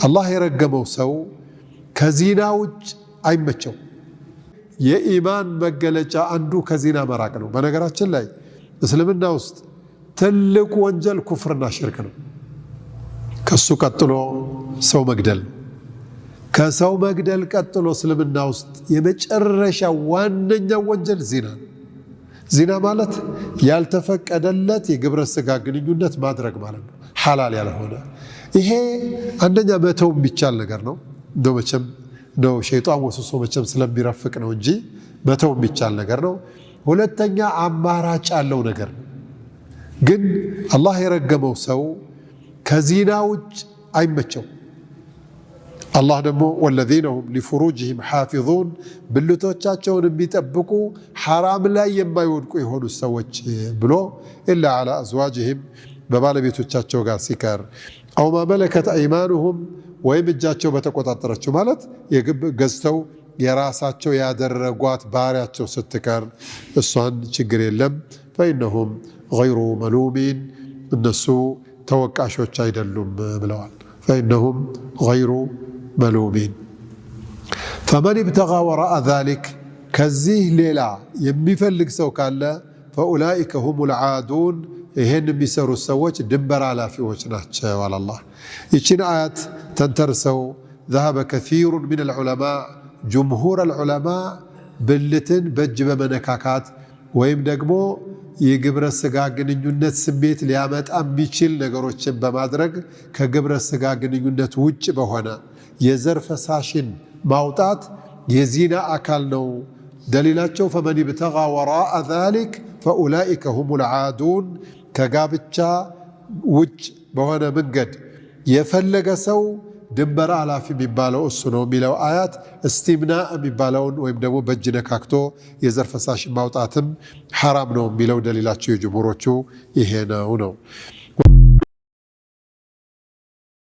አላህ የረገመው ሰው ከዚና ውጭ አይመቸው። የኢማን መገለጫ አንዱ ከዚና መራቅ ነው። በነገራችን ላይ እስልምና ውስጥ ትልቁ ወንጀል ኩፍርና ሽርክ ነው። ከሱ ቀጥሎ ሰው መግደል ነው። ከሰው መግደል ቀጥሎ እስልምና ውስጥ የመጨረሻ ዋነኛው ወንጀል ዚና ነው። ዚና ማለት ያልተፈቀደለት የግብረ ስጋ ግንኙነት ማድረግ ማለት ነው፣ ሐላል ያልሆነ። ይሄ አንደኛ መተው የሚቻል ነገር ነው። እንደው መቼም ነው ሸይጣን ወስሶ መቼም ስለሚረፍቅ ነው እንጂ መተው የሚቻል ነገር ነው። ሁለተኛ አማራጭ ያለው ነገር ነው። ግን አላህ የረገመው ሰው ከዚና ውጭ አይመቸው። አላህ ደግሞ ወለዚነ ሁም ሊፉሩጅሂም ሓፊዙን ብልቶቻቸውን የሚጠብቁ ሐራም ላይ የማይወድቁ የሆኑ ሰዎች ብሎ ኢላ ዐላ አዝዋጅሂም በባለቤቶቻቸው ጋር ሲቀር አው ማ መለከት አይማኑሁም ወይም እጃቸው በተቆጣጠረችው ማለት ገዝተው የራሳቸው ያደረጓት ባሪያቸው ስትቀር እሷን ችግር የለም። ፈኢነሁም ገይሩ መሉሚን እነሱ ተወቃሾች አይደሉም ብለዋል። ፈኢነሁም ገይሩ መሉሚን ፈመን ብተጋ ወራአ ዛሊክ ከዚህ ሌላ የሚፈልግ ሰው ካለ ፈኡላኢከ ሁሙል ዓዱን ይሄን የሚሰሩት ሰዎች ድንበር አላፊዎች ናቸው አለ አላህ። ይችን አያት ተንተርሰው ذهب كثير من العلماء جمهور العلماء ብልትን በእጅ በመነካካት ወይም ደግሞ የግብረ ስጋ ግንኙነት ስሜት ሊያመጣ የሚችል ነገሮችን በማድረግ ከግብረ ስጋ ግንኙነት ውጭ በሆነ የዘር ፈሳሽን ማውጣት የዚና አካል ነው። ደሊላቸው ፈመን ብተጋ ወራአ ዛሊክ ፈኡላኢከ ሁሙል ዓዱን ከጋብቻ ውጭ በሆነ መንገድ የፈለገ ሰው ድንበር አላፊ የሚባለው እሱ ነው የሚለው አያት እስቲምና የሚባለውን ወይም ደግሞ በእጅ ነካክቶ የዘር ፈሳሽ ማውጣትም ሐራም ነው የሚለው ደሊላቸው የጅምሁሮቹ ይሄ ነው።